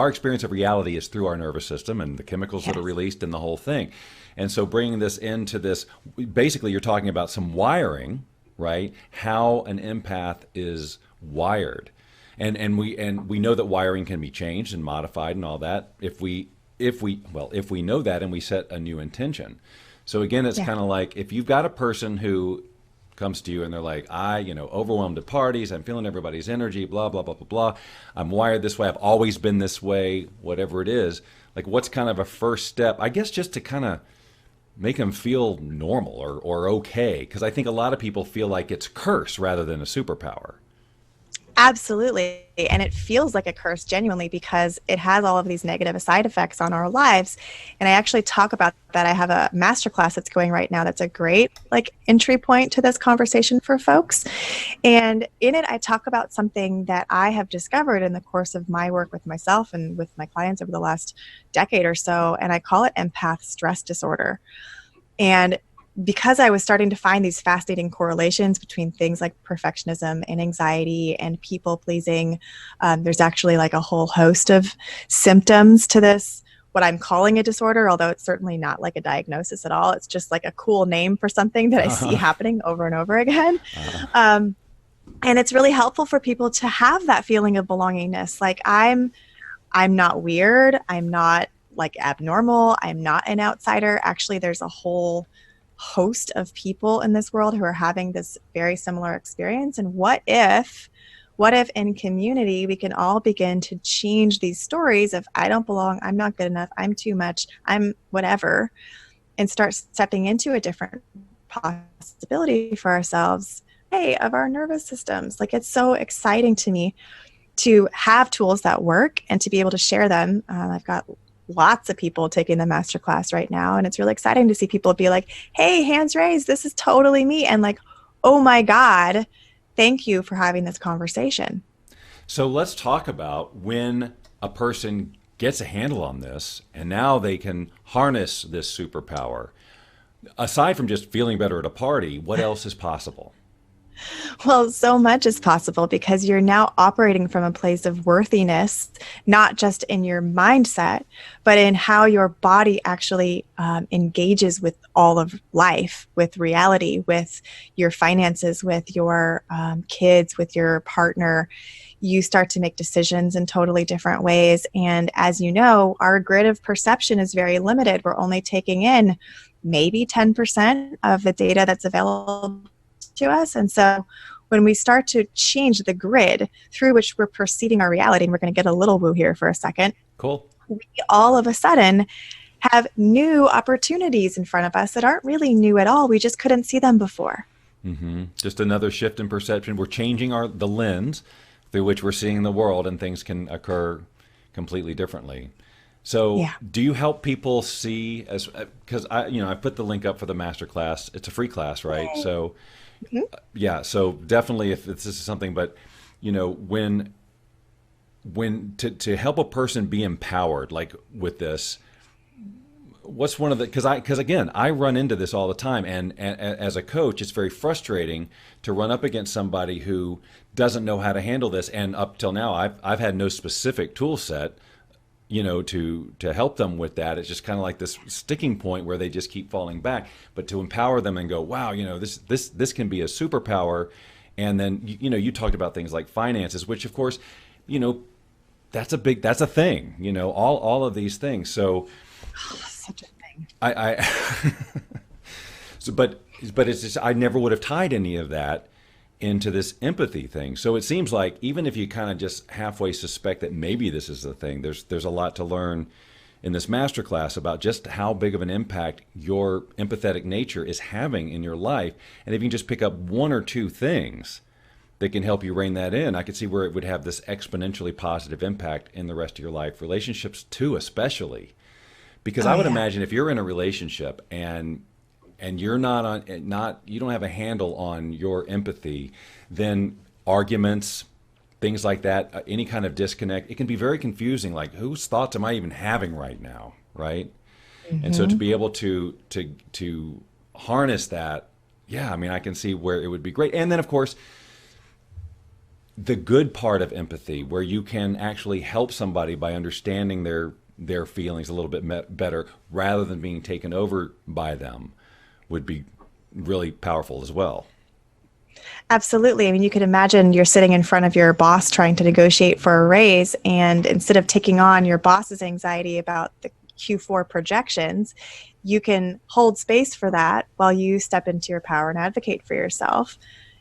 experience of reality is through our nervous system and the chemicals that are released and the whole thing. And so bringing this into this, basically you're talking about some wiring, right? How an empath is wired. And we know that wiring can be changed and modified and all that if we know that and we set a new intention. So again, it's kind of like if you've got a person who comes to you and they're like, overwhelmed at parties, I'm feeling everybody's energy, blah, blah, blah, blah, blah. I'm wired this way. I've always been this way, whatever it is. Like, what's kind of a first step, I guess, just to kind of make them feel normal or okay? Because I think a lot of people feel like it's a curse rather than a superpower. Absolutely. And it feels like a curse genuinely because it has all of these negative side effects on our lives. And I actually talk about that. I have a masterclass that's going right now that's a great entry point to this conversation for folks. And in it, I talk about something that I have discovered in the course of my work with myself and with my clients over the last decade or so. And I call it empath stress disorder. And because I was starting to find these fascinating correlations between things like perfectionism and anxiety and people pleasing, there's actually a whole host of symptoms to this, what I'm calling a disorder, although it's certainly not like a diagnosis at all. It's just like a cool name for something that I see happening over and over again. And it's really helpful for people to have that feeling of belongingness. Like I'm not weird. I'm not abnormal. I'm not an outsider. Actually, there's a whole host of people in this world who are having this very similar experience. And what if in community we can all begin to change these stories of I don't belong, I'm not good enough, I'm too much, I'm whatever, and start stepping into a different possibility for ourselves, of our nervous systems. It's so exciting to me to have tools that work and to be able to share them. I've got lots of people taking the masterclass right now, and it's really exciting to see people be like, hey, hands raised, this is totally me, and oh my God, thank you for having this conversation. So let's talk about when a person gets a handle on this and now they can harness this superpower. Aside from just feeling better at a party, what else is possible? Well, so much is possible because you're now operating from a place of worthiness, not just in your mindset, but in how your body actually engages with all of life, with reality, with your finances, with your kids, with your partner. You start to make decisions in totally different ways. And as you know, our grid of perception is very limited. We're only taking in maybe 10% of the data that's available to us. And so when we start to change the grid through which we're perceiving our reality, and we're going to get a little woo here for a second. Cool. We all of a sudden have new opportunities in front of us that aren't really new at all. We just couldn't see them before. Mm-hmm. Just another shift in perception. We're changing the lens through which we're seeing the world, and things can occur completely differently. So Yeah. do you help people see, as because I put the link up for the masterclass. It's a free class, right? So Mhm. yeah, so definitely if this is something, but when to help a person be empowered like with this, what's one of the, because again, I run into this all the time, and as a coach it's very frustrating to run up against somebody who doesn't know how to handle this, and up till now I've had no specific tool set to help them with that. It's just kind of like this sticking point where they just keep falling back. But to empower them and go, wow, this can be a superpower. And then you talked about things like finances, which of course, you know, that's a thing. All of these things. So Such a thing. I so but it's just I never would have tied any of that into this empathy thing. So it seems like even if you kind of just halfway suspect that maybe this is the thing, there's a lot to learn in this masterclass about just how big of an impact your empathetic nature is having in your life. And if you can just pick up one or two things that can help you rein that in, I could see where it would have this exponentially positive impact in the rest of your life, relationships too, especially. Because Oh, I would yeah. imagine if you're in a relationship and you're not you don't have a handle on your empathy, then arguments, things like that, any kind of disconnect, it can be very confusing. Like, whose thoughts am I even having right now, right? And so to Hmm. be able to harness that, yeah, I mean, I can see where it would be great. And then of course, the good part of empathy, where you can actually help somebody by understanding their feelings a little bit better rather than being taken over by them, would be really powerful as well. Absolutely. I mean, you could imagine you're sitting in front of your boss trying to negotiate for a raise, and instead of taking on your boss's anxiety about the Q4 projections, you can hold space for that while you step into your power and advocate for yourself.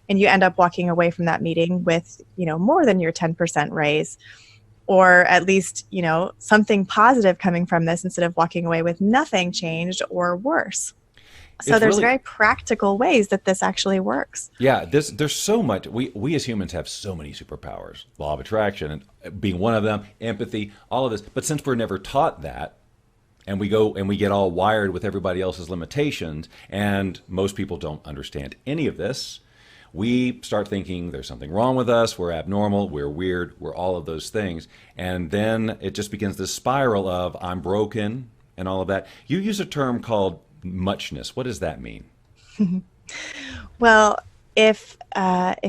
And you end up walking away from that meeting with, more than your 10% raise, or at least, something positive coming from this instead of walking away with nothing changed or worse. So It's there's really, very practical ways that this actually works. yeah, there's so much. We as humans have so many superpowers. Law of attraction and being one of them, empathy, all of this. But since we're never taught that, and we go and we get all wired with everybody else's limitations, and most people don't understand any of this, we start thinking there's something wrong with us, we're abnormal, we're weird, we're all of those things. And then it just begins this spiral of I'm broken and all of that. You use a term called muchness. What does that mean? Well, if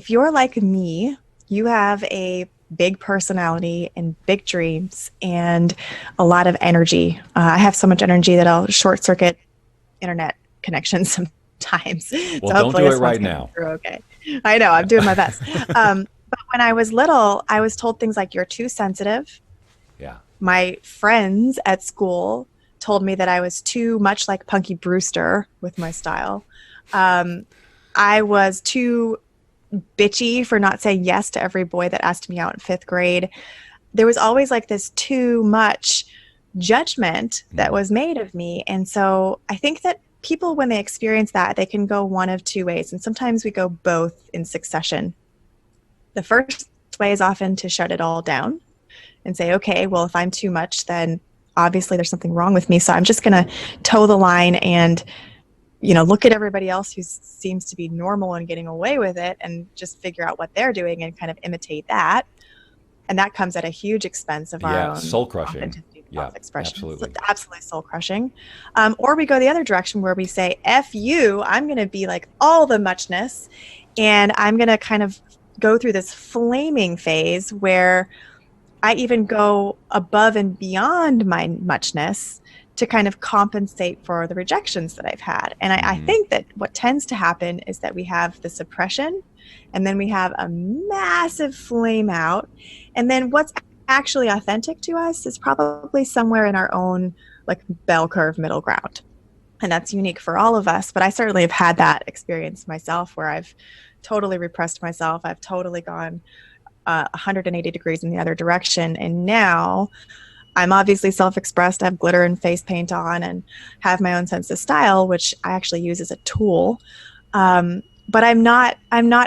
you're like me, you have a big personality and big dreams and a lot of energy. I have so much energy that I'll short circuit internet connections sometimes. Well, So don't hopefully do it this one's right coming now. through okay. I know, I'm doing my best. But when I was little, I was told things like, you're too sensitive. Yeah. My friends at school told me that I was too much like Punky Brewster with my style. Um, I was too bitchy for not saying yes to every boy that asked me out in fifth grade. There was always like this too much judgment that Mm. was made of me. And so I think that people, when they experience that, they can go one of two ways. And sometimes we go both in succession. The first way is often to shut it all down and say, okay, well, if I'm too much, then obviously there's something wrong with me. So I'm just going to toe the line and, look at everybody else who seems to be normal and getting away with it and just figure out what they're doing and kind of imitate that. And that comes at a huge expense of our Yeah, own soul crushing. authenticity and Yeah, self-expression. It's absolutely. absolutely soul crushing. Or we go the other direction where we say, F you, I'm going to be like all the muchness. And I'm going to kind of go through this flaming phase where I even go above and beyond my muchness to kind of compensate for the rejections that I've had. And I Hmm. think that what tends to happen is that we have the suppression and then we have a massive flame out. And then what's actually authentic to us is probably somewhere in our own like bell curve middle ground. And that's unique for all of us. But I certainly have had that experience myself where I've totally repressed myself. I've totally gone 180 degrees in the other direction. And now I'm obviously self-expressed. I have glitter and face paint on and have my own sense of style, which I actually use as a tool. But I'm not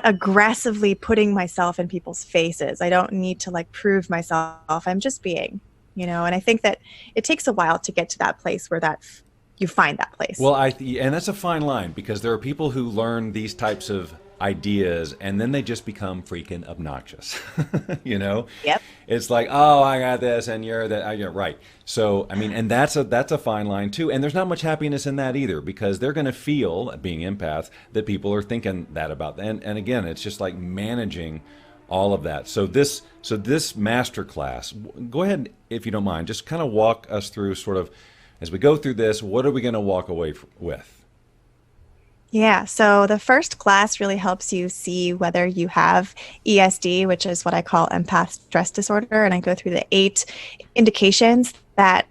aggressively putting myself in people's faces. I don't need to like prove myself. I'm just being. And I think that it takes a while to get to that place where you find that place. Well, and that's a fine line, because there are people who learn these types of ideas and then they just become freaking obnoxious. Yep. It's like, oh, I got this and you're that. You're right. So I mean, and that's a fine line too. And there's not much happiness in that either, because they're going to feel, being empaths, that people are thinking that about them. And again, it's just like managing all of that. So this masterclass, go ahead, if you don't mind, just kind of walk us through sort of, as we go through this, what are we going to walk away with? Yeah, so the first class really helps you see whether you have ESD, which is what I call empath stress disorder. And I go through the 8 indications that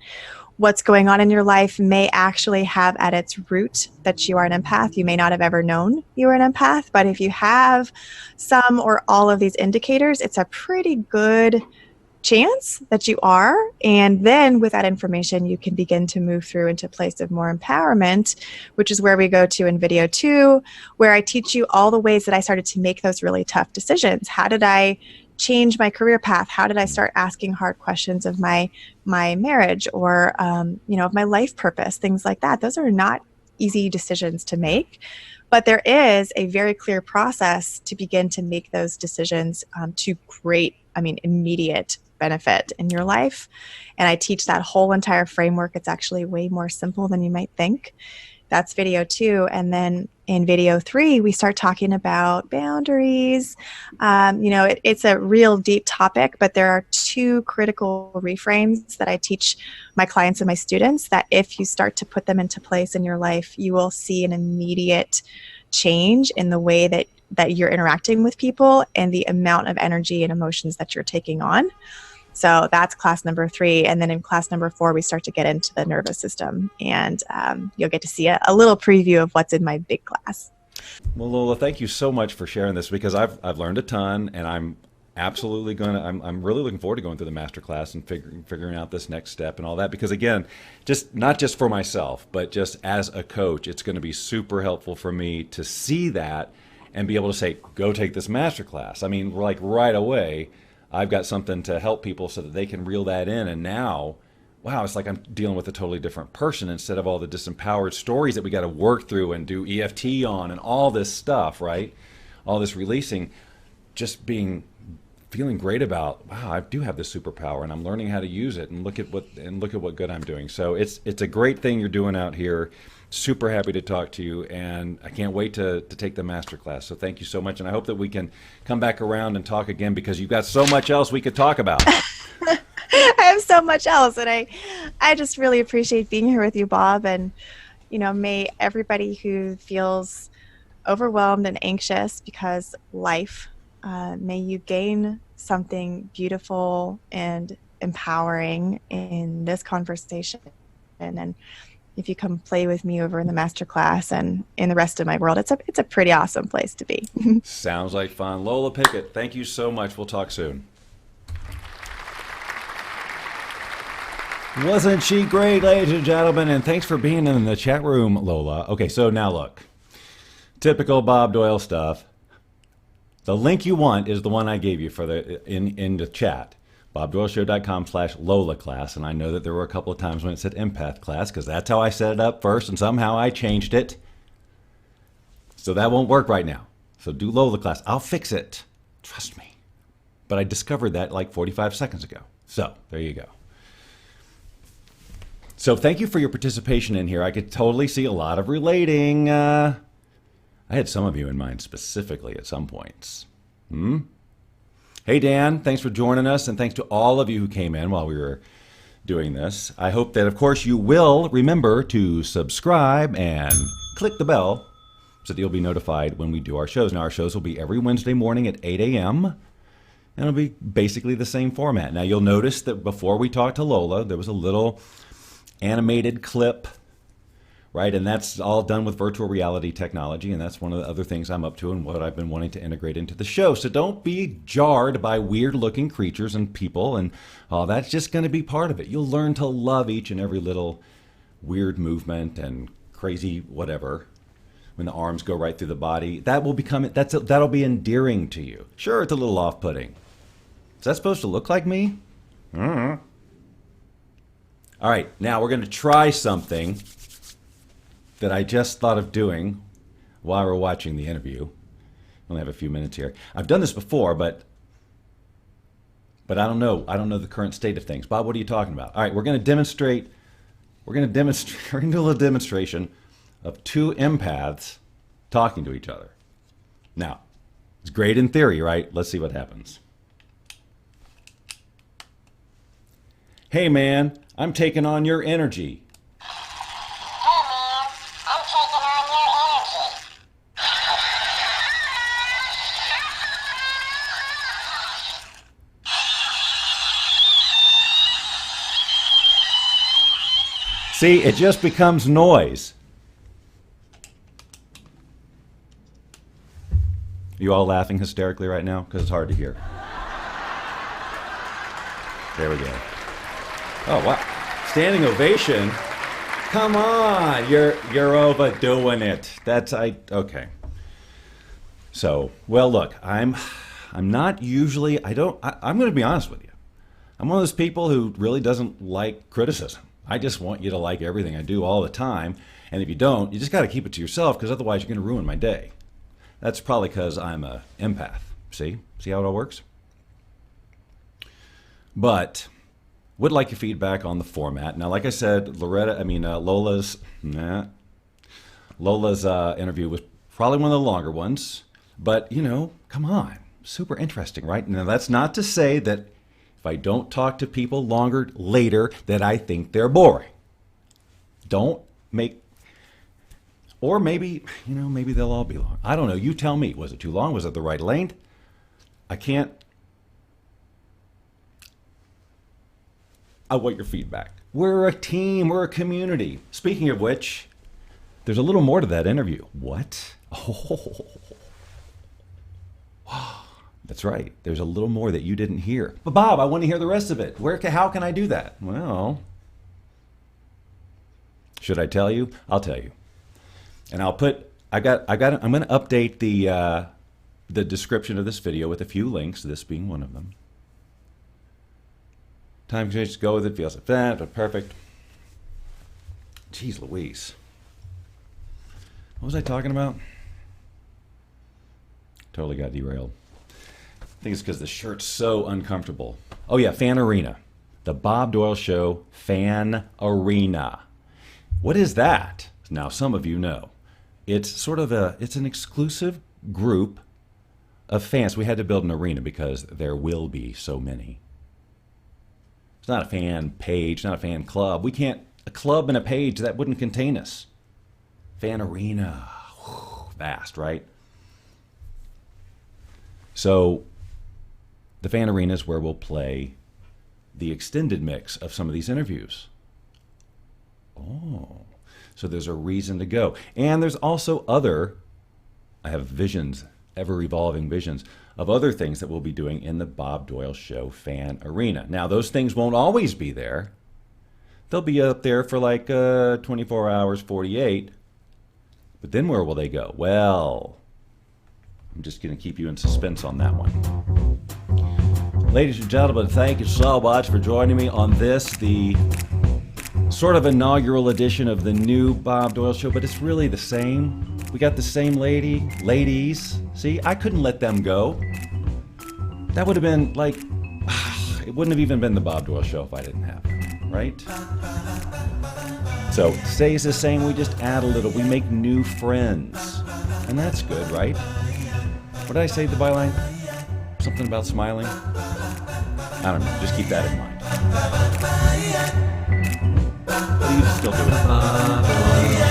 what's going on in your life may actually have at its root that you are an empath. You may not have ever known you were an empath, but if you have some or all of these indicators, it's a pretty good chance that you are. And then with that information, you can begin to move through into a place of more empowerment, which is where we go to in video 2, where I teach you all the ways that I started to make those really tough decisions. How did I change my career path? How did I start asking hard questions of my marriage or, of my life purpose, things like that? Those are not easy decisions to make. But there is a very clear process to begin to make those decisions to create, immediate benefit in your life. And I teach that whole entire framework. It's actually way more simple than you might think. That's video 2. And then in video 3, we start talking about boundaries. It's a real deep topic, but there are 2 critical reframes that I teach my clients and my students that if you start to put them into place in your life, you will see an immediate change in the way that you're interacting with people and the amount of energy and emotions that you're taking on. So that's class number 3. And then in class number 4, we start to get into the nervous system. And you'll get to see a little preview of what's in my big class. Well, Lola, thank you so much for sharing this, because I've learned a ton, and I'm really looking forward to going through the masterclass and figuring out this next step and all that. Because again, just not just for myself, but just as a coach, it's going to be super helpful for me to see that and be able to say, go take this masterclass. I mean, like right away, I've got something to help people so that they can reel that in. And now, wow, it's like I'm dealing with a totally different person instead of all the disempowered stories that we got to work through and do EFT on and all this stuff, right? All this releasing, just feeling great about, wow, I do have this superpower and I'm learning how to use it, and look at what good I'm doing. So it's a great thing you're doing out here. Super happy to talk to you, and I can't wait to take the masterclass. So thank you so much, and I hope that we can come back around and talk again, because you've got so much else we could talk about. I have so much else, and I just really appreciate being here with you, Bob. And may everybody who feels overwhelmed and anxious because life, may you gain something beautiful and empowering in this conversation. And if you come play with me over in the masterclass and in the rest of my world, it's a pretty awesome place to be. Sounds like fun. Lola Pickett, thank you so much. We'll talk soon. Wasn't she great, ladies and gentlemen? And thanks for being in the chat room, Lola. Okay, so now look. Typical Bob Doyle stuff. The link you want is the one I gave you for in the chat. BobDoyleShow.com/Lola class. And I know that there were a couple of times when it said empath class, because that's how I set it up first, and somehow I changed it. So that won't work right now. So do Lola class. I'll fix it. Trust me. But I discovered that like 45 seconds ago. So there you go. So thank you for your participation in here. I could totally see a lot of relating. I had some of you in mind specifically at some points. Hey, Dan, thanks for joining us, and thanks to all of you who came in while we were doing this. I hope that, of course, you will remember to subscribe and click the bell so that you'll be notified when we do our shows. Now, our shows will be every Wednesday morning at 8 a.m., and it'll be basically the same format. Now, you'll notice that before we talked to Lola, there was a little animated clip, right? And that's all done with virtual reality technology, and that's one of the other things I'm up to and what I've been wanting to integrate into the show. So don't be jarred by weird-looking creatures and people, and that's just going to be part of it. You'll learn to love each and every little weird movement and crazy whatever. When the arms go right through the body, that'll be endearing to you. Sure, it's a little off-putting. Is that supposed to look like me? All right, now we're going to try something that I just thought of doing while we're watching the interview. I only have a few minutes here. I've done this before, but I don't know. I don't know the current state of things. Bob, what are you talking about? All right, we're going to demonstrate. We're going to do a little demonstration of two empaths talking to each other. Now, it's great in theory, right? Let's see what happens. Hey, man, I'm taking on your energy. Hey man, I'm taking on your energy. See, it just becomes noise. You all laughing hysterically right now? Because it's hard to hear. There we go. Oh, wow. Standing ovation. Come on. You're overdoing it. Okay. So, well, look, I'm not usually, I'm going to be honest with you. I'm one of those people who really doesn't like criticism. I just want you to like everything I do all the time. And if you don't, you just got to keep it to yourself, because otherwise you're going to ruin my day. That's probably because I'm an empath. See how it all works? But would like your feedback on the format. Now, like I said, Lola's interview was probably one of the longer ones. But, come on. Super interesting, right? Now, that's not to say that if I don't talk to people longer later that I think they're boring. Don't make... Or maybe they'll all be long. I don't know. You tell me. Was it too long? Was it the right length? I want your feedback. We're a team. We're a community. Speaking of which, there's a little more to that interview. What? Oh. That's right. There's a little more that you didn't hear. But Bob, I want to hear the rest of it. How can I do that? Well, should I tell you? I'll tell you. And I'm going to update the description of this video with a few links, this being one of them. Time constraints, go with it, feels like that, perfect. Jeez Louise. What was I talking about? Totally got derailed. I think it's because the shirt's so uncomfortable. Oh yeah, Fan Arena. The Bob Doyle Show Fan Arena. What is that? Now, some of you know. It's it's an exclusive group of fans. We had to build an arena because there will be so many. It's not a fan page, not a fan club. A club and a page, that wouldn't contain us. Fan Arena. Whew, vast, right? So the Fan Arena is where we'll play the extended mix of some of these interviews. Oh. So there's a reason to go. And there's also I have visions, ever-evolving visions, of other things that we'll be doing in the Bob Doyle Show Fan Arena. Now, those things won't always be there. They'll be up there for like 24 hours, 48. But then where will they go? Well, I'm just going to keep you in suspense on that one. Ladies and gentlemen, thank you so much for joining me on the sort of inaugural edition of the new Bob Doyle Show, but it's really the same. We got the same ladies. See, I couldn't let them go. That would have been like, it wouldn't have even been the Bob Doyle Show if I didn't have them, right? So, stays the same, we just add a little. We make new friends. And that's good, right? What did I say, the byline? Something about smiling? I don't know, just keep that in mind. What are you still doing?